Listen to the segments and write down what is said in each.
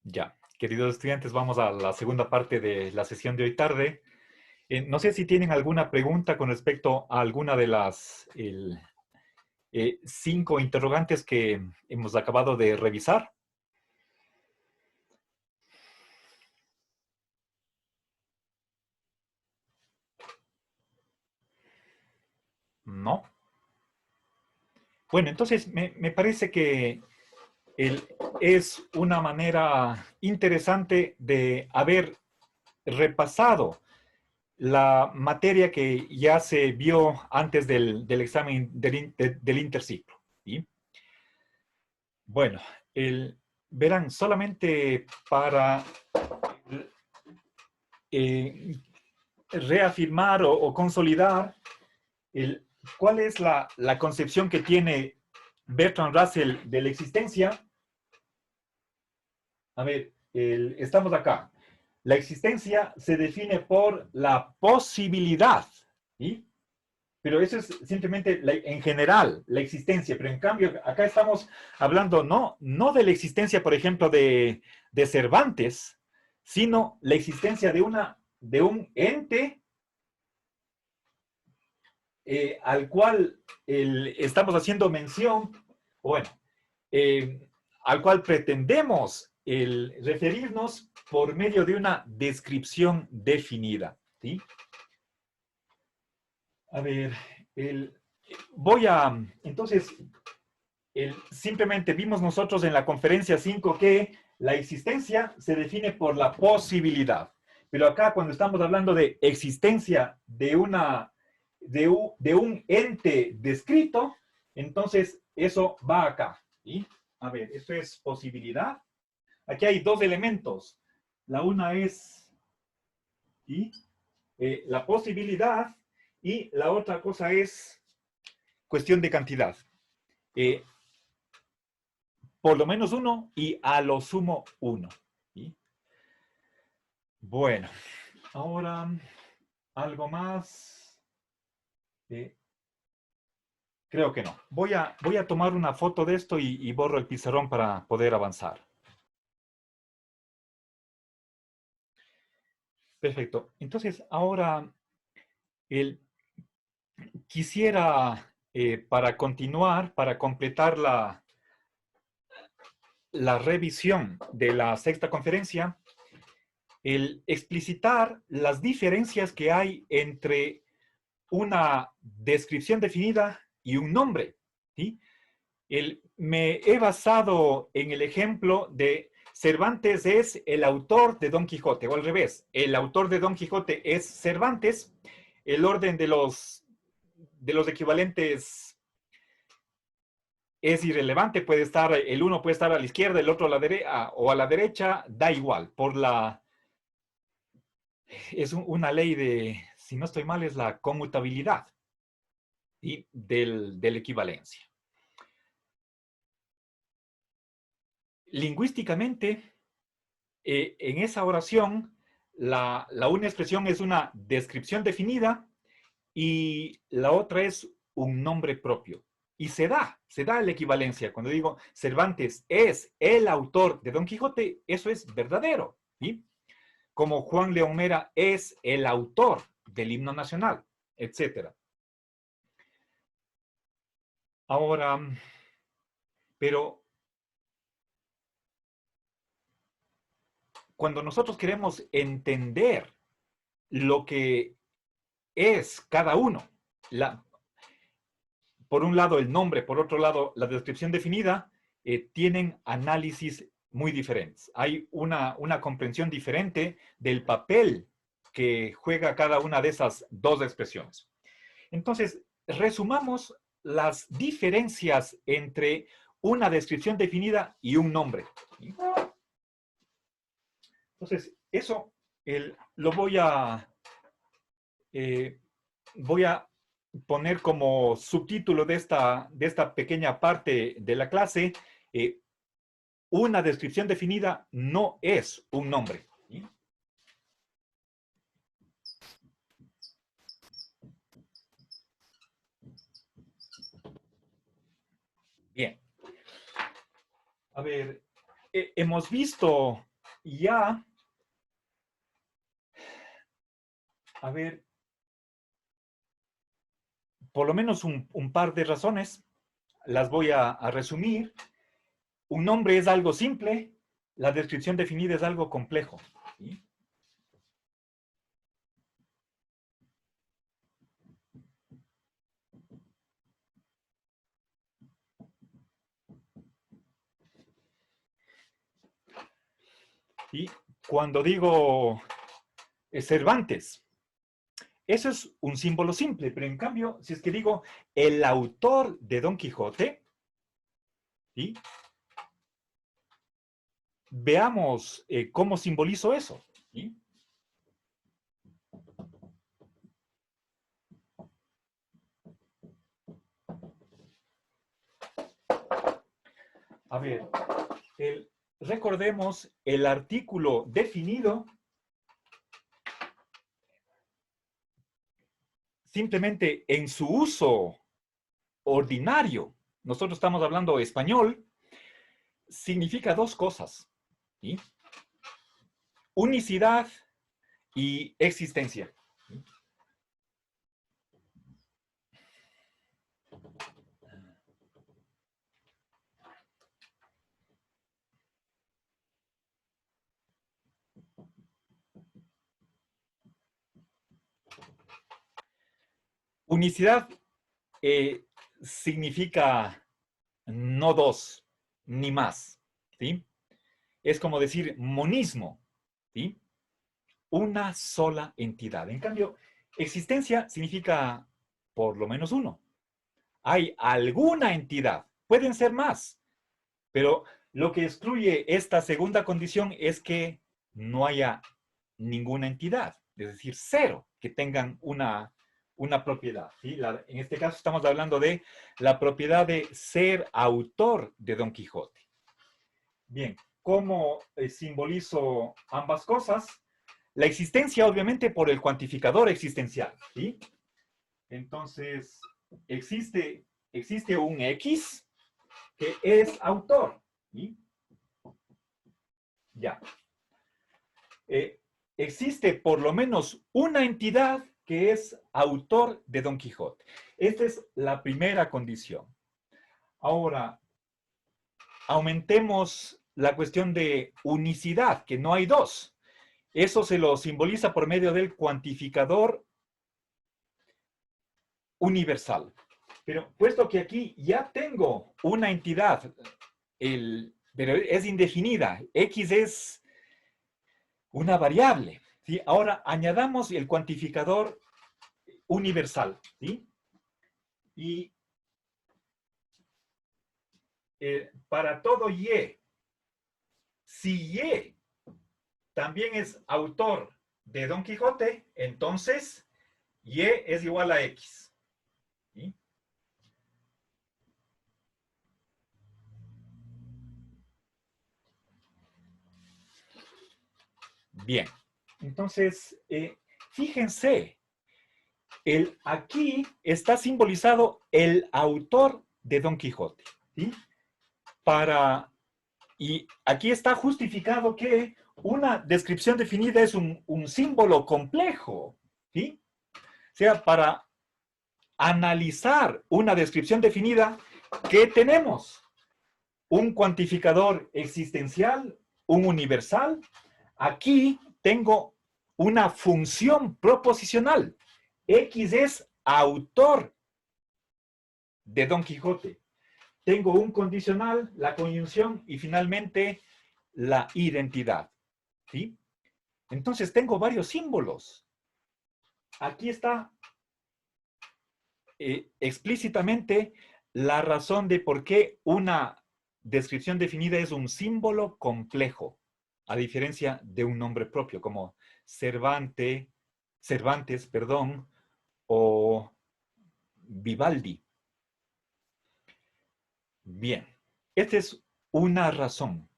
Ya, queridos estudiantes, vamos a la segunda parte de la sesión de hoy tarde. No sé si tienen alguna pregunta con respecto a alguna de las 5 interrogantes que hemos acabado de revisar. ¿No? Bueno, entonces me parece que es una manera interesante de haber repasado la materia que ya se vio antes del examen del interciclo. ¿Sí? Bueno, verán, solamente para eh, reafirmar o consolidar el, cuál es la concepción que tiene Bertrand Russell de la existencia. A ver, estamos acá. La existencia se define por la posibilidad, ¿sí? Pero eso es simplemente en general, la existencia. Pero en cambio, acá estamos hablando no de la existencia, por ejemplo, de Cervantes, sino la existencia de un ente al cual estamos haciendo mención, bueno, al cual pretendemos referirnos por medio de una descripción definida. ¿Sí? A ver, entonces, simplemente vimos nosotros en la conferencia 5 que la existencia se define por la posibilidad. Pero acá cuando estamos hablando de existencia de un ente descrito, entonces eso va acá. ¿Sí? A ver, esto es posibilidad. Aquí hay dos elementos. La una es ¿sí? La posibilidad y la otra cosa es cuestión de cantidad. Por lo menos uno y a lo sumo uno. ¿Sí? Bueno, ahora algo más. Creo que no. Voy a tomar una foto de esto y borro el pizarrón para poder avanzar. Perfecto. Entonces, ahora quisiera, para continuar, para completar la revisión de la sexta conferencia, el explicitar las diferencias que hay entre una descripción definida y un nombre. ¿Sí? Me he basado en el ejemplo de Cervantes es el autor de Don Quijote, o al revés, el autor de Don Quijote es Cervantes. El orden de los equivalentes es irrelevante, puede estar, el uno puede estar a la izquierda, el otro a la derecha, o a la derecha, da igual, es una ley de, si no estoy mal, es la conmutabilidad y de la equivalencia. Lingüísticamente, en esa oración, una expresión es una descripción definida y la otra es un nombre propio. Y se da la equivalencia. Cuando digo Cervantes es el autor de Don Quijote, eso es verdadero. ¿Sí? Como Juan León Mera es el autor del himno nacional, etc. Ahora, pero cuando nosotros queremos entender lo que es cada uno, por un lado el nombre, por otro lado la descripción definida, tienen análisis muy diferentes. Hay una comprensión diferente del papel que juega cada una de esas dos expresiones. Entonces, resumamos las diferencias entre una descripción definida y un nombre. Entonces, eso lo voy a poner como subtítulo de esta pequeña parte de la clase, una descripción definida no es un nombre. ¿Sí? Bien. A ver, hemos visto ya, a ver, por lo menos un par de razones, las voy a resumir. Un nombre es algo simple, la descripción definida es algo complejo. ¿Sí? Y cuando digo Cervantes, eso es un símbolo simple, pero en cambio, si es que digo el autor de Don Quijote, ¿sí? Veamos cómo simbolizo eso. ¿Sí? A ver, recordemos el artículo definido simplemente en su uso ordinario. Nosotros estamos hablando español, significa dos cosas. ¿Sí? Unicidad y existencia. Unicidad significa no dos, ni más. ¿Sí? Es como decir monismo. ¿Sí? Una sola entidad. En cambio, existencia significa por lo menos uno. Hay alguna entidad, pueden ser más, pero lo que excluye esta segunda condición es que no haya ninguna entidad, es decir, cero, que tengan una propiedad. ¿Sí? En este caso estamos hablando de la propiedad de ser autor de Don Quijote. Bien, ¿cómo simbolizo ambas cosas? La existencia, obviamente, por el cuantificador existencial. ¿Sí? Entonces, existe un X que es autor. ¿Sí? Ya. Existe por lo menos una entidad que es autor de Don Quijote. Esta es la primera condición. Ahora, aumentemos la cuestión de unicidad, que no hay dos. Eso se lo simboliza por medio del cuantificador universal. Pero puesto que aquí ya tengo una entidad, pero es indefinida, X es una variable, ¿sí? Ahora añadamos el cuantificador universal, ¿sí? Y para todo Y, si Y también es autor de Don Quijote, entonces Y es igual a X. ¿Sí? Bien, entonces, fíjense, aquí está simbolizado el autor de Don Quijote. ¿Sí? Y aquí está justificado que una descripción definida es un símbolo complejo. ¿Sí? O sea, para analizar una descripción definida, ¿qué tenemos? Un cuantificador existencial, un universal. Aquí tengo una función proposicional. X es autor de Don Quijote. Tengo un condicional, la conjunción y finalmente la identidad. ¿Sí? Entonces tengo varios símbolos. Aquí está explícitamente la razón de por qué una descripción definida es un símbolo complejo, a diferencia de un nombre propio, como Cervantes, perdón, o Vivaldi. Bien, esta es una razón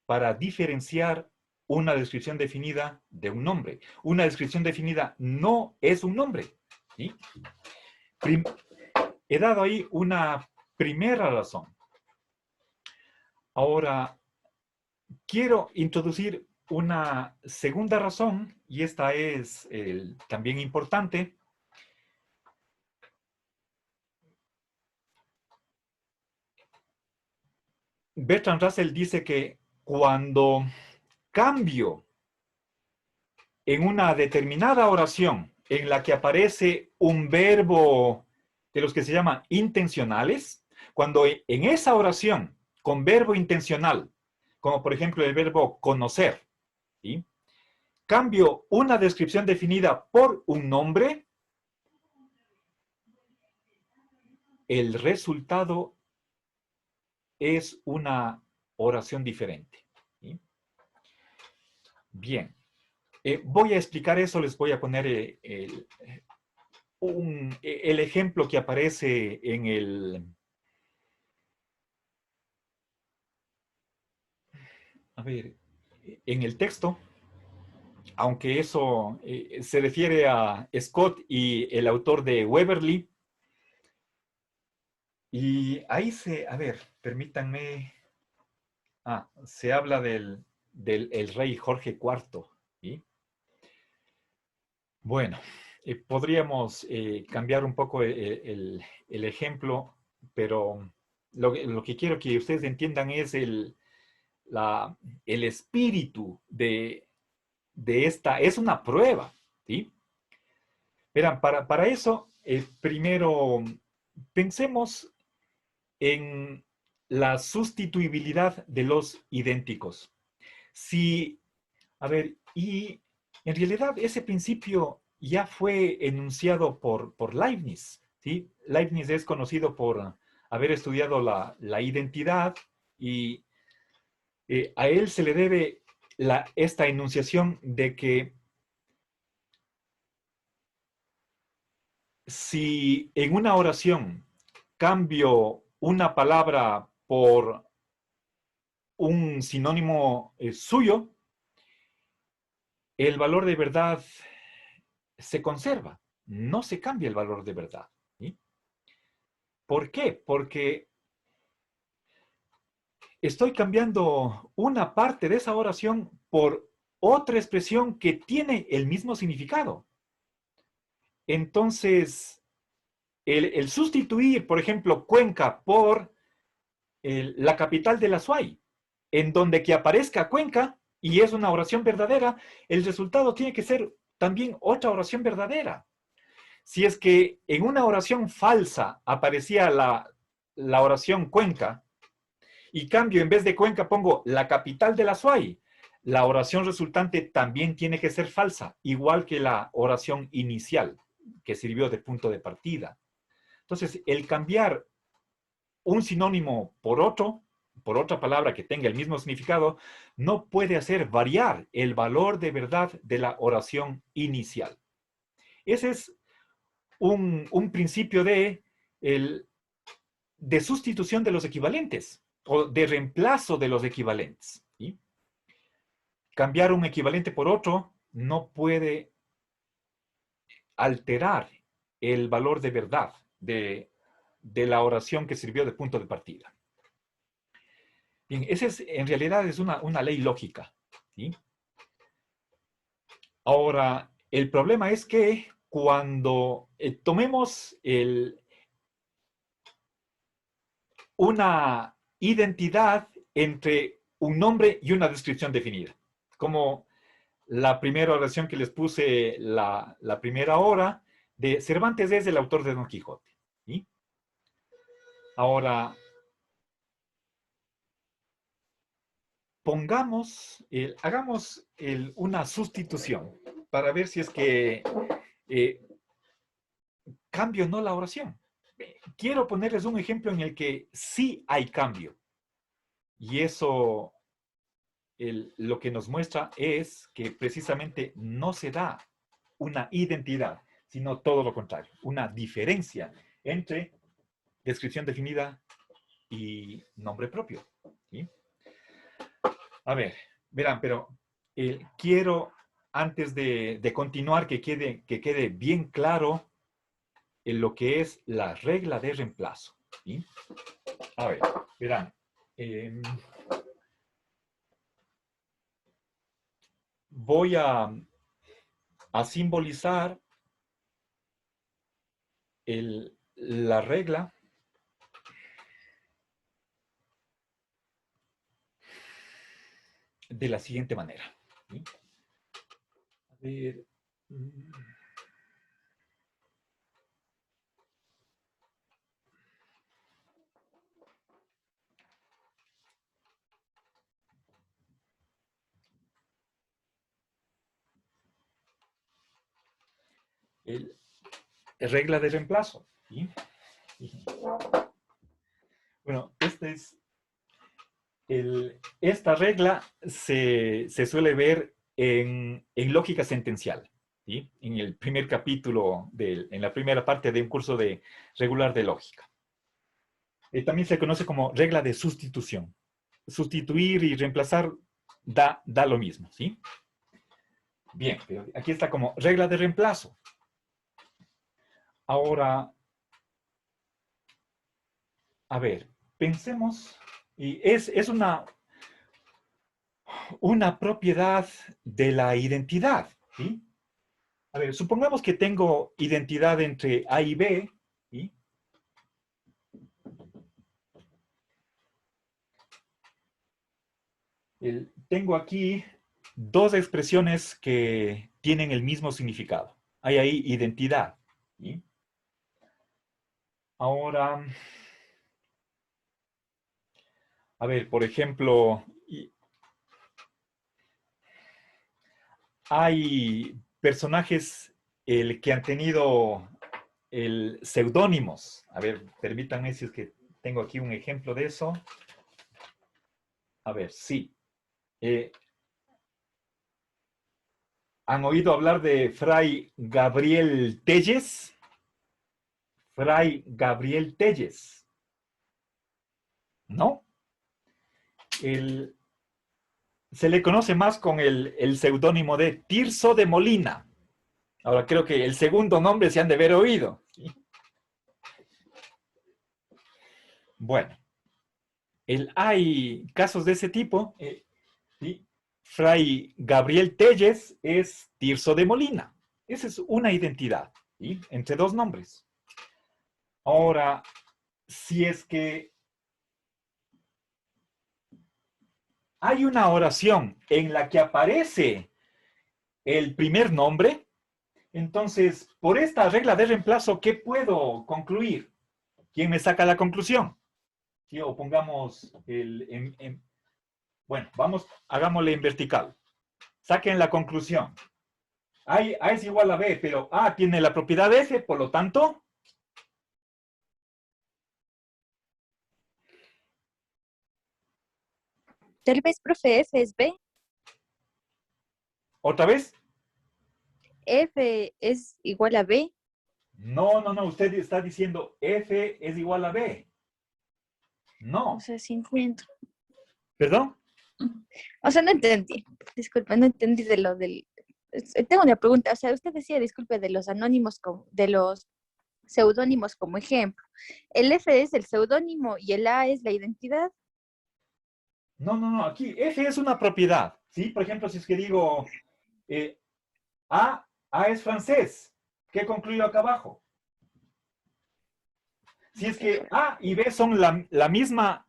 para diferenciar una descripción definida de un nombre. Una descripción definida no es un nombre. ¿Sí? He dado ahí una primera razón. Ahora, quiero introducir una segunda razón, y esta es también importante. Bertrand Russell dice que cuando cambio en una determinada oración en la que aparece un verbo de los que se llaman intencionales, cuando en esa oración con verbo intencional, como por ejemplo el verbo conocer, ¿sí?, cambio una descripción definida por un nombre, el resultado es una oración diferente, ¿sí? Bien, voy a explicar eso, les voy a poner el ejemplo que aparece en el texto, aunque eso se refiere a Scott y el autor de Waverly. Y ahí permítanme, se habla del el rey Jorge IV, ¿sí? Bueno, podríamos cambiar un poco el ejemplo, pero lo que quiero que ustedes entiendan es el espíritu de esta, es una prueba, ¿sí? Verán, para eso, primero pensemos en la sustituibilidad de los idénticos. Si, y en realidad ese principio ya fue enunciado por Leibniz, ¿sí? Leibniz es conocido por haber estudiado la identidad y a él se le debe esta enunciación de que si en una oración cambio una palabra por un sinónimo suyo, el valor de verdad se conserva, no se cambia el valor de verdad, ¿sí? ¿Por qué? Porque estoy cambiando una parte de esa oración por otra expresión que tiene el mismo significado. Entonces, el sustituir, por ejemplo, Cuenca por la capital de la Azuay, en donde que aparezca Cuenca y es una oración verdadera, el resultado tiene que ser también otra oración verdadera. Si es que en una oración falsa aparecía la oración Cuenca, y cambio, en vez de Cuenca pongo la capital de la Azuay, la oración resultante también tiene que ser falsa, igual que la oración inicial, que sirvió de punto de partida. Entonces, el cambiar un sinónimo por otra palabra que tenga el mismo significado, no puede hacer variar el valor de verdad de la oración inicial. Ese es un principio de sustitución de los equivalentes o de reemplazo de los equivalentes, ¿sí? Cambiar un equivalente por otro no puede alterar el valor de verdad de la oración que sirvió de punto de partida. Bien, en realidad es una ley lógica, ¿sí? Ahora, el problema es que cuando tomemos una identidad entre un nombre y una descripción definida, como la primera oración que les puse la primera hora, de Cervantes es el autor de Don Quijote, ¿sí? Ahora, hagamos una sustitución para ver si es que cambio o no la oración. Quiero ponerles un ejemplo en el que sí hay cambio. Y eso lo que nos muestra es que precisamente no se da una identidad, sino todo lo contrario, una diferencia entre descripción definida y nombre propio, ¿sí? A ver, verán, pero quiero, antes de continuar, que quede bien claro en lo que es la regla de reemplazo, ¿sí? A ver, verán. voy a simbolizar la regla de la siguiente manera. ¿Sí? A ver. El, regla de reemplazo. ¿Sí? Bueno, esta regla se suele ver en lógica sentencial, ¿sí? En el primer capítulo, en la primera parte de un curso regular de lógica. También se conoce como regla de sustitución. Sustituir y reemplazar da lo mismo, ¿sí? Bien, pero aquí está como regla de reemplazo. Ahora, a ver, pensemos, y es una propiedad de la identidad, ¿sí? A ver, supongamos que tengo identidad entre A y B, ¿sí? Tengo aquí dos expresiones que tienen el mismo significado. Hay ahí identidad, ¿sí? Ahora, a ver, por ejemplo, hay personajes que han tenido seudónimos. A ver, permítanme si es que tengo aquí un ejemplo de eso. A ver, sí. ¿Han oído hablar de Fray Gabriel Telles? Fray Gabriel Telles. ¿No? Se le conoce más con el seudónimo de Tirso de Molina. Ahora creo que el segundo nombre se han de haber oído. ¿Sí? Bueno, hay casos de ese tipo. ¿Sí? Fray Gabriel Telles es Tirso de Molina. Esa es una identidad, ¿sí? Entre dos nombres. Ahora, si es que hay una oración en la que aparece el primer nombre, entonces, por esta regla de reemplazo, ¿qué puedo concluir? ¿Quién me saca la conclusión? ¿Sí? O pongamos bueno, hagámosle en vertical. Saquen la conclusión. A es igual a B, pero A tiene la propiedad de F, por lo tanto... Tal vez, profe, F es B. ¿Otra vez? F es igual a B. No, usted está diciendo F es igual a B. O No. sea, sí entiendo. ¿Perdón? O sea, no entendí. Disculpe, no entendí de lo del... Tengo una pregunta. O sea, usted decía, disculpe, de los anónimos, de los seudónimos como ejemplo. El F es el seudónimo y el A es la identidad. No. Aquí F es una propiedad. ¿Sí? Por ejemplo, si es que digo A es francés. ¿Qué concluyo acá abajo? Si es que A y B son la misma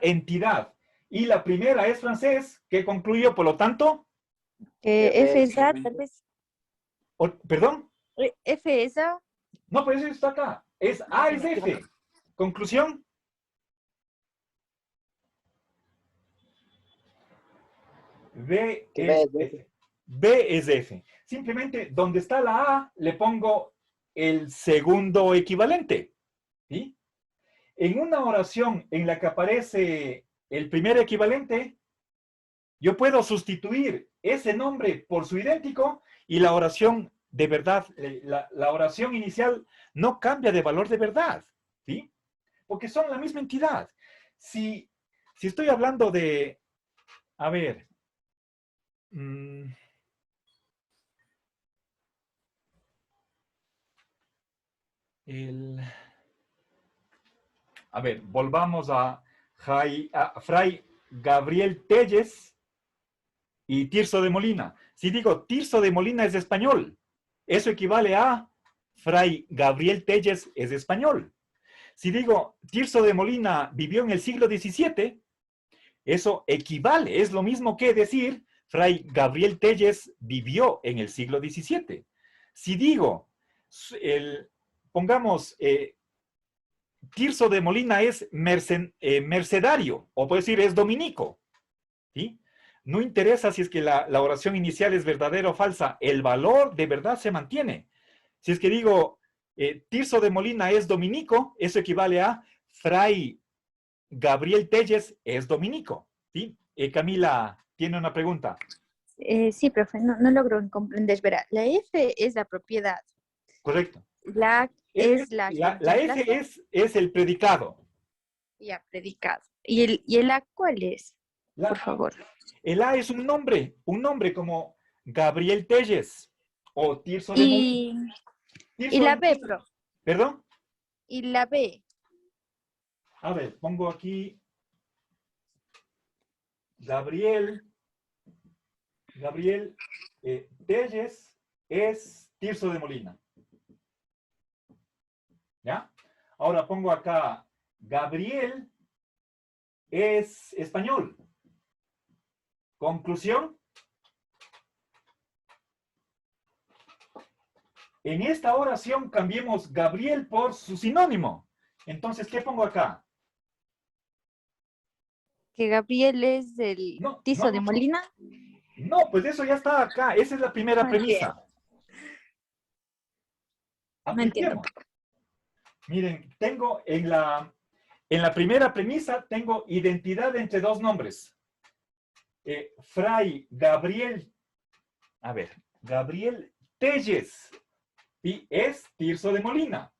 entidad y la primera es francés, ¿qué concluyo? Por lo tanto, F es A, tal vez. ¿perdón? F es A. No, pues eso está acá. A es F. Conclusión. B es F. B es F. Simplemente donde está la A le pongo el segundo equivalente. ¿Sí? En una oración en la que aparece el primer equivalente, yo puedo sustituir ese nombre por su idéntico y la oración de verdad, la oración inicial no cambia de valor de verdad, ¿sí? Porque son la misma entidad. Si estoy hablando de, a ver, a ver, volvamos a Fray Gabriel Telles. y Tirso de Molina. Si digo Tirso de Molina es español, eso equivale a Fray Gabriel Telles es español. Si digo Tirso de Molina vivió en el siglo XVII, eso equivale, es lo mismo que decir Fray Gabriel Telles vivió en el siglo XVII. Si digo, pongamos, Tirso de Molina es mercedario, o puedo decir es dominico, ¿sí? No interesa si es que la oración inicial es verdadera o falsa, el valor de verdad se mantiene. Si es que digo, Tirso de Molina es dominico, eso equivale a Fray Gabriel Telles es dominico, ¿sí? Camila tiene una pregunta. Sí, profe, no logro comprender. Verá, la F es la propiedad, Correcto. la A es la que La F reemplaza es el predicado. y ha predicado. ¿Y el A cuál es? Por La, favor. el A es un nombre como Gabriel Telles o Tirso de Molina. Y, y Tirso de la B, Molina. profe. ¿Perdón? Y la B. A ver, pongo aquí Gabriel Telles es Tirso de Molina. ¿Ya? Ahora pongo acá Gabriel es español. Conclusión. En esta oración cambiemos Gabriel por su sinónimo. Entonces, ¿qué pongo acá? Que Gabriel es del No, no, Tizo de no, no. Molina. No, pues eso ya está acá. Esa es la primera No entiendo. premisa. No entiendo. Apliquemos. Miren, tengo en la primera premisa, tengo identidad entre dos nombres. Fray Gabriel, a ver, Gabriel Telles, y es Tirso de Molina.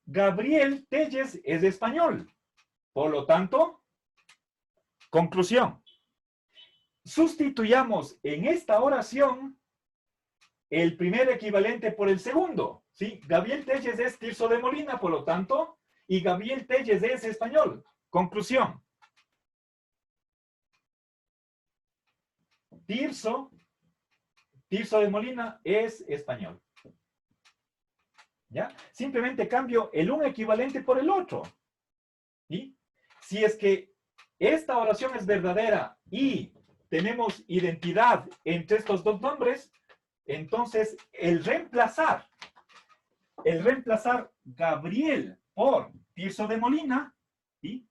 Gabriel Telles es español. Por lo tanto, conclusión. Sustituyamos en esta oración el primer equivalente por el segundo. ¿Sí? Gabriel Telles es Tirso de Molina, por lo tanto, y Gabriel Telles es español. Conclusión. Tirso de Molina es español. ¿Ya? Simplemente cambio el un equivalente por el otro. ¿Sí? Si es que esta oración es verdadera y tenemos identidad entre estos dos nombres, entonces el reemplazar Gabriel por Tirso de Molina, ¿sí?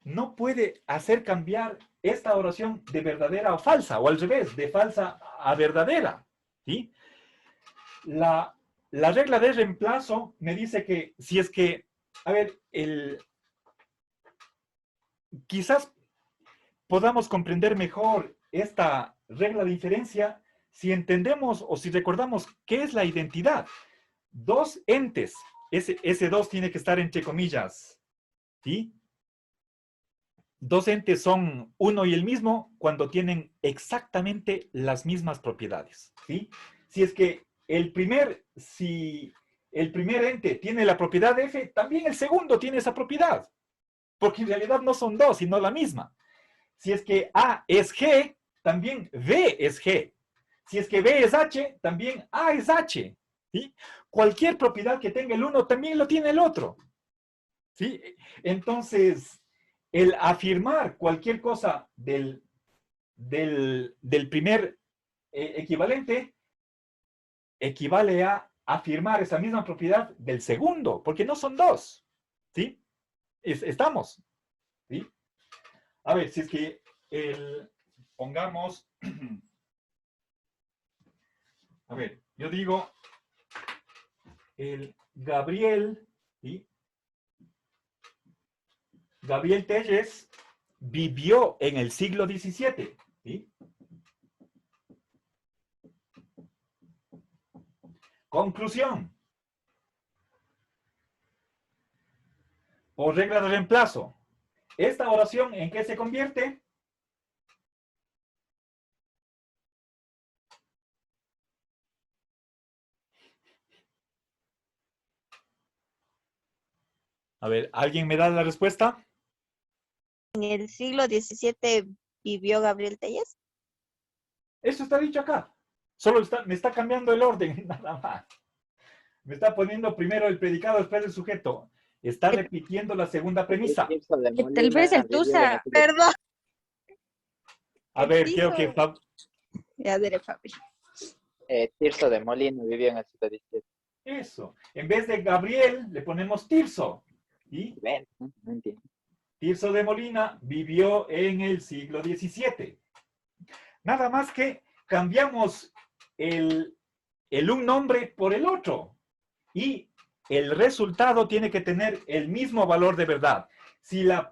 No puede hacer cambiar esta oración de verdadera a falsa, o al revés, de falsa a verdadera, ¿sí? La regla de reemplazo me dice que si es que, a ver, quizás podamos comprender mejor esta regla de inferencia si entendemos o si recordamos qué es la identidad. Dos entes, ese dos tiene que estar entre comillas, ¿sí? Dos entes son uno y el mismo cuando tienen exactamente las mismas propiedades, ¿sí? Si es que si el primer ente tiene la propiedad F, también el segundo tiene esa propiedad, porque en realidad no son dos, sino la misma. Si es que A es G, también B es G. Si es que B es H, también A es H, ¿sí? Cualquier propiedad que tenga el uno también lo tiene el otro, ¿sí? Entonces, el afirmar cualquier cosa del primer equivalente equivale a afirmar esa misma propiedad del segundo, porque no son dos, ¿sí? Estamos, ¿sí? A ver, si es que pongamos, a ver, yo digo, el Gabriel, ¿sí? Gabriel Telles vivió en el siglo XVII, ¿sí? Conclusión. Por regla de reemplazo. ¿Esta oración en qué se convierte? A ver, ¿alguien me da la respuesta? en el siglo XVII vivió Gabriel Telles? Eso está dicho acá. Solo me está cambiando el orden, nada más. Me está poniendo primero el predicado, después el sujeto. Está repitiendo la segunda premisa. Tirso de Que tal vez Molina el vivió en Tusa, el siglo- perdón. A El ver, quiero que... Tiso. Ya diré, Fabi. Tirso de Molina vivió en el siglo XVII. Eso. En vez de Gabriel, le ponemos Tirso. ¿Y? Ven, no entiendo. Tirso de Molina vivió en el siglo XVII. Nada más que cambiamos el un nombre por el otro. Y el resultado tiene que tener el mismo valor de verdad. Si la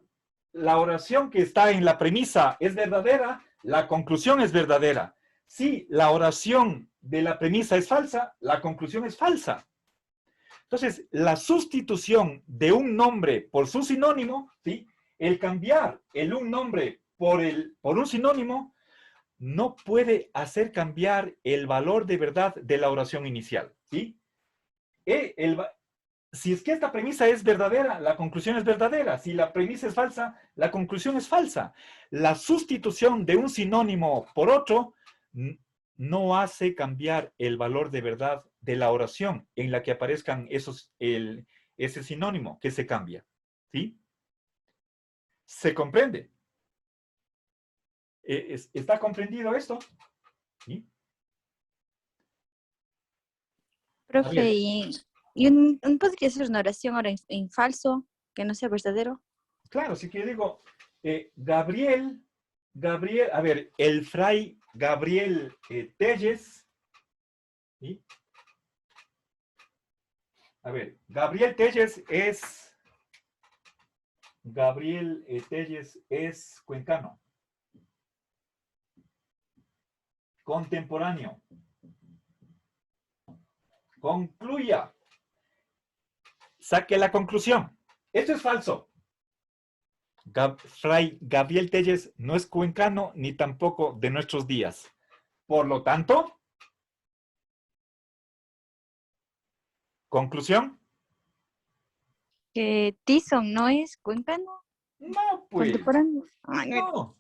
oración que está en la premisa es verdadera, la conclusión es verdadera. Si la oración de la premisa es falsa, la conclusión es falsa. Entonces, la sustitución de un nombre por su sinónimo, ¿sí? El cambiar un nombre por un sinónimo, no puede hacer cambiar el valor de verdad de la oración inicial, ¿sí? Si es que esta premisa es verdadera, la conclusión es verdadera. Si la premisa es falsa, la conclusión es falsa. La sustitución de un sinónimo por otro no hace cambiar el valor de verdad de la oración en la que aparezcan ese sinónimo que se cambia, ¿sí? ¿Se comprende? ¿Está comprendido esto? ¿Sí? Profe, y podría ser una oración ahora en falso, que no sea verdadero. Claro, si que digo, Gabriel, a ver, el fray Gabriel Telles, ¿sí? A ver, Gabriel Telles es cuencano, contemporáneo. Concluya. Saque la conclusión. Esto es falso. Fray Gabriel Telles no es cuencano ni tampoco de nuestros días. Por lo tanto, conclusión. Que Tyson no es cuencano, No, pues. contemporáneo. Ay, no. No.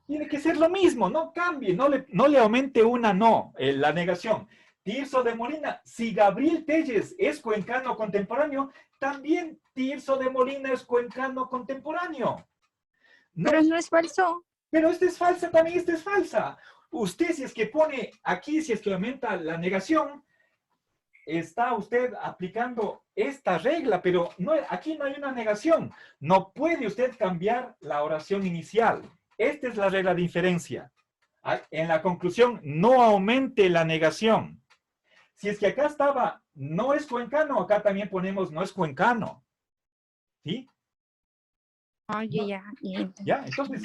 Tiene que ser lo mismo, no cambie, no le aumente una no, la negación. Tirso de Molina, si Gabriel Telles es cuencano contemporáneo, también Tirso de Molina es cuencano contemporáneo. No, Pero no es falso. pero esta es falsa, también esta es falsa. Usted si es que pone aquí, si es que aumenta la negación, está usted aplicando esta regla, pero no, aquí no hay una negación. No puede usted cambiar la oración inicial. Esta es la regla de inferencia. En la conclusión, no aumente la negación. Si es que acá estaba, no es cuencano, acá también ponemos no es cuencano. ¿Sí? Oye, ya. Ya, entonces,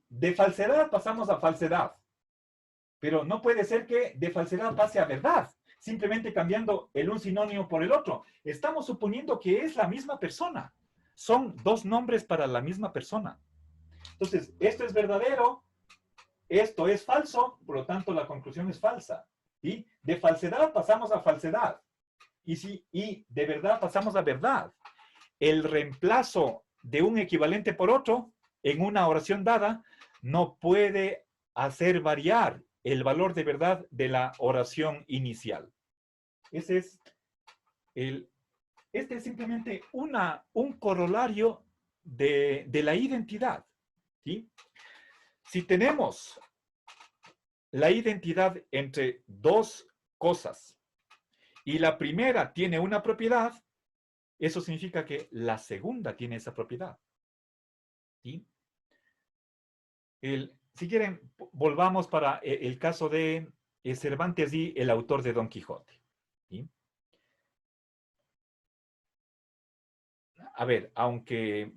de falsedad pasamos a falsedad. Pero no puede ser que de falsedad pase a verdad, simplemente cambiando el un sinónimo por el otro. Estamos suponiendo que es la misma persona. Son dos nombres para la misma persona. Entonces, esto es verdadero, esto es falso, por lo tanto la conclusión es falsa. ¿Sí? De falsedad pasamos a falsedad. Y de verdad pasamos a verdad. El reemplazo de un equivalente por otro en una oración dada no puede hacer variar el valor de verdad de la oración inicial. Este es simplemente un corolario de la identidad. ¿Sí? Si tenemos la identidad entre dos cosas y la primera tiene una propiedad, eso significa que la segunda tiene esa propiedad. ¿Sí? Si quieren, volvamos para el caso de Cervantes y el autor de Don Quijote. ¿Sí? A ver, aunque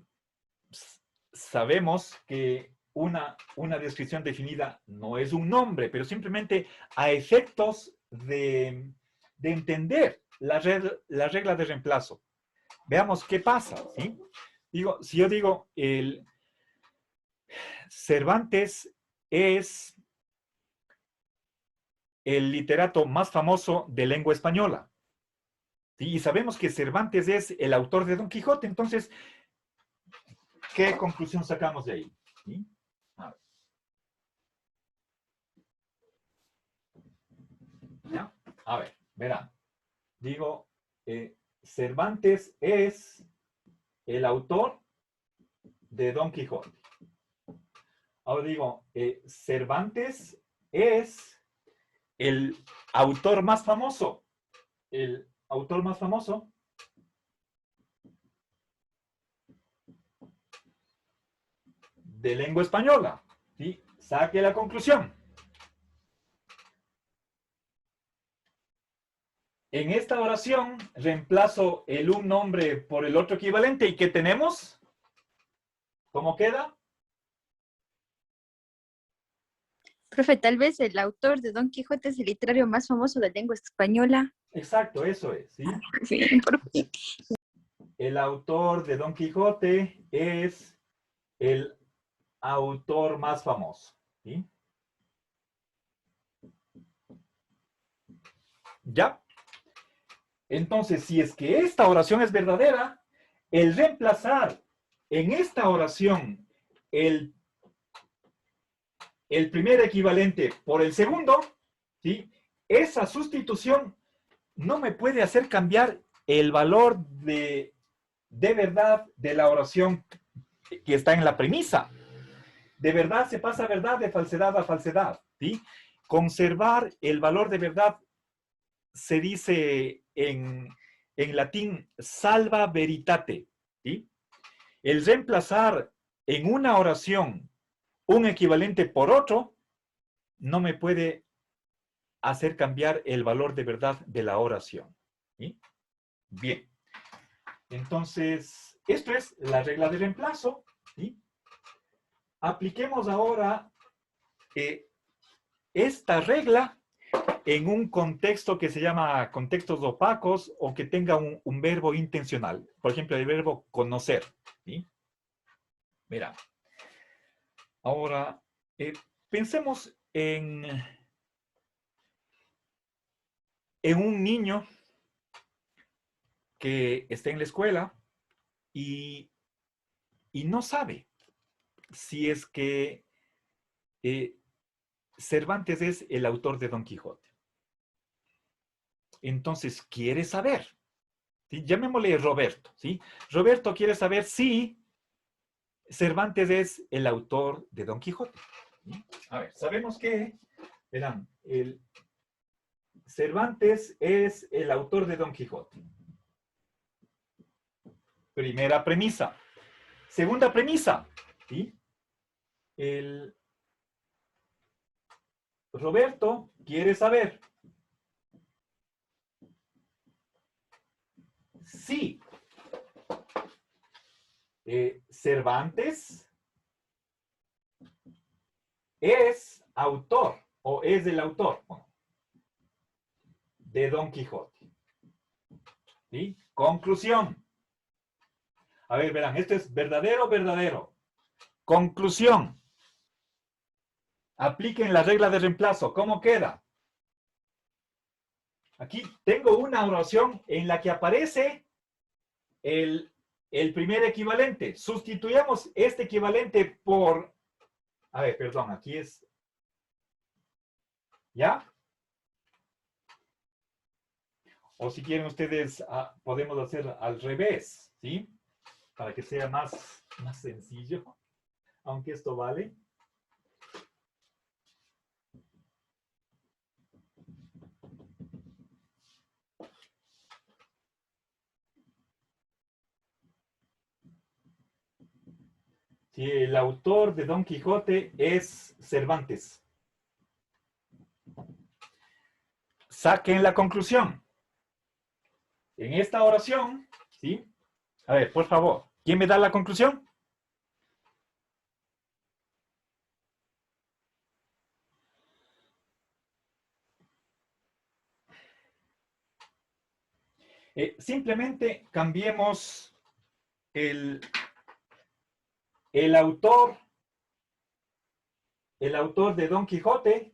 sabemos que una descripción definida no es un nombre, pero simplemente a efectos de entender la regla de reemplazo. Veamos qué pasa. ¿Sí? Si yo digo, Cervantes es el literato más famoso de lengua española. ¿Sí? Y sabemos que Cervantes es el autor de Don Quijote, entonces ¿Qué conclusión sacamos de ahí? ¿Sí? A ver. ¿Ya? A ver, verán. Digo, Cervantes es el autor de Don Quijote. Ahora digo, Cervantes es el autor más famoso. El autor más famoso de lengua española. ¿Sí? Saque la conclusión. En esta oración reemplazo el un nombre por el otro equivalente. ¿Y qué tenemos? ¿Cómo queda? Profe, tal vez el autor de Don Quijote es el literario más famoso de lengua española. Exacto, eso es, ¿sí? Sí, profe. El autor de Don Quijote es el autor más famoso, ¿sí? ¿Ya? Entonces, si es que esta oración es verdadera, el reemplazar en esta oración el primer equivalente por el segundo, ¿sí? Esa sustitución no me puede hacer cambiar el valor de verdad de la oración que está en la premisa. De verdad se pasa a verdad, de falsedad a falsedad, ¿sí? Conservar el valor de verdad se dice en latín salva veritate, ¿sí? El reemplazar en una oración un equivalente por otro no me puede hacer cambiar el valor de verdad de la oración, ¿sí? Bien. Entonces, esto es la regla de reemplazo, ¿sí? Apliquemos ahora esta regla en un contexto que se llama contextos opacos o que tenga un verbo intencional. Por ejemplo, el verbo conocer, ¿sí? Mira. Ahora, pensemos en un niño que está en la escuela y no sabe si es que Cervantes es el autor de Don Quijote. Entonces, quiere saber, ¿sí? Llamémosle Roberto, ¿sí? Roberto quiere saber si Cervantes es el autor de Don Quijote, ¿sí? A ver, sabemos que, verán, Cervantes es el autor de Don Quijote. Primera premisa. Segunda premisa, ¿sí? El Roberto quiere saber si Cervantes es autor o es el autor de Don Quijote. ¿Sí? Conclusión. A ver, verán, esto es verdadero, verdadero. Conclusión. Apliquen la regla de reemplazo. ¿Cómo queda? Aquí tengo una oración en la que aparece el primer equivalente. Sustituyamos este equivalente por... A ver, perdón, aquí es... ¿Ya? O si quieren ustedes, podemos hacer al revés, ¿sí? Para que sea más sencillo, aunque esto vale. Si el autor de Don Quijote es Cervantes. Saquen la conclusión. En esta oración, ¿sí? A ver, por favor, ¿quién me da la conclusión? Simplemente cambiemos el autor de Don Quijote,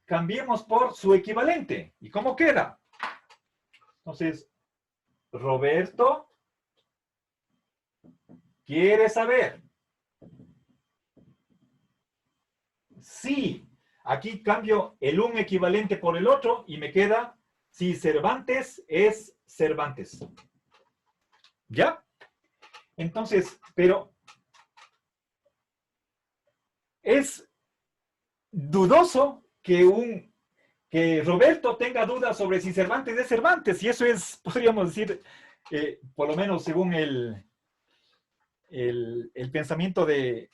cambiemos por su equivalente. ¿Y cómo queda? Entonces, Roberto quiere saber sí. Aquí cambio el un equivalente por el otro y me queda, si Cervantes es Cervantes. ¿Ya? Entonces, pero es dudoso que Roberto tenga dudas sobre si Cervantes es Cervantes, y eso es, podríamos decir, por lo menos según el pensamiento de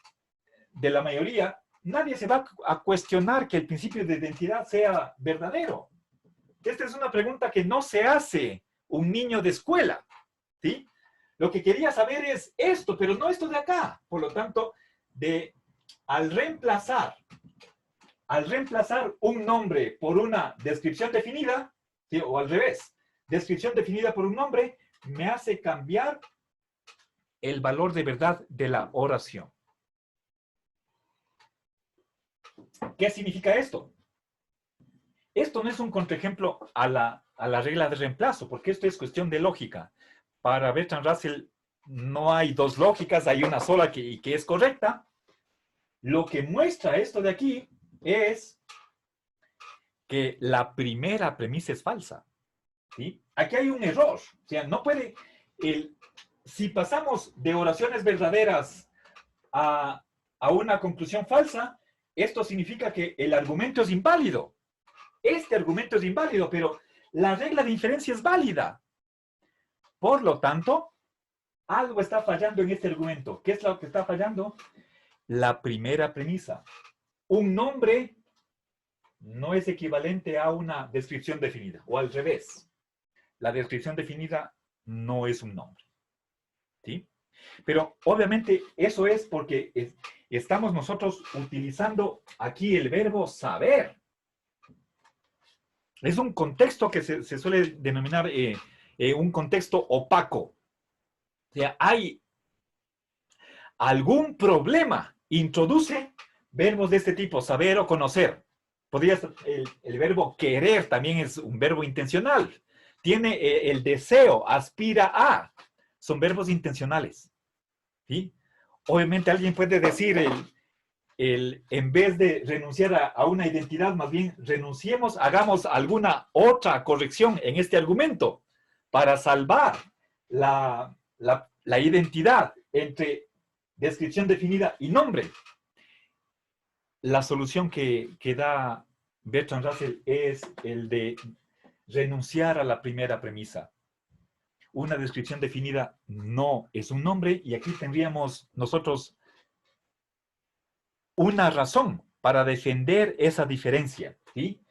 la mayoría, nadie se va a cuestionar que el principio de identidad sea verdadero. Esta es una pregunta que no se hace un niño de escuela, ¿sí? Lo que quería saber es esto, pero no esto de acá. Por lo tanto, al reemplazar un nombre por una descripción definida, ¿sí? O al revés, descripción definida por un nombre, me hace cambiar el valor de verdad de la oración. ¿Qué significa esto? Esto no es un contraejemplo a la regla de reemplazo, porque esto es cuestión de lógica. Para Bertrand Russell no hay dos lógicas, hay una sola que es correcta. Lo que muestra esto de aquí es que la primera premisa es falsa, ¿sí? Aquí hay un error. O sea, no puede... si pasamos de oraciones verdaderas a una conclusión falsa, esto significa que el argumento es inválido. Este argumento es inválido, pero la regla de inferencia es válida. Por lo tanto, algo está fallando en este argumento. ¿Qué es lo que está fallando? La primera premisa. Un nombre no es equivalente a una descripción definida, o al revés. La descripción definida no es un nombre, ¿sí? Pero obviamente eso es porque estamos nosotros utilizando aquí el verbo saber. Es un contexto que se suele denominar un contexto opaco. O sea, hay algún problema. Introduce verbos de este tipo, saber o conocer. El verbo querer también es un verbo intencional. Tiene el deseo, aspira a. Son verbos intencionales, ¿sí? Obviamente alguien puede decir en vez de renunciar a una identidad, más bien renunciemos, hagamos alguna otra corrección en este argumento para salvar la identidad entre descripción definida y nombre. La solución que da Bertrand Russell es el de renunciar a la primera premisa. Una descripción definida no es un nombre, y aquí tendríamos nosotros una razón para defender esa diferencia, ¿sí?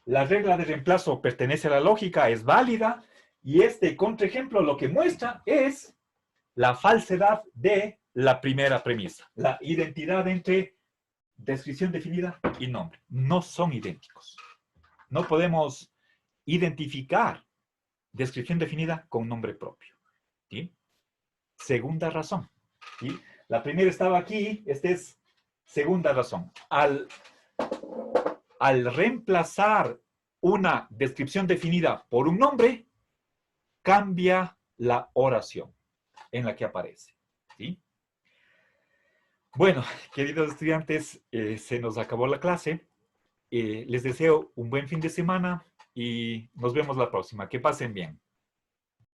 La regla de reemplazo pertenece a la lógica, es válida, y este contraejemplo lo que muestra es la falsedad de la primera premisa, la identidad entre descripción definida y nombre. No son idénticos. No podemos identificar descripción definida con nombre propio, ¿sí? Segunda razón, ¿sí? La primera estaba aquí, esta es segunda razón. Al reemplazar una descripción definida por un nombre, cambia la oración en la que aparece, ¿sí? Bueno, queridos estudiantes, se nos acabó la clase. Les deseo un buen fin de semana y nos vemos la próxima. Que pasen bien.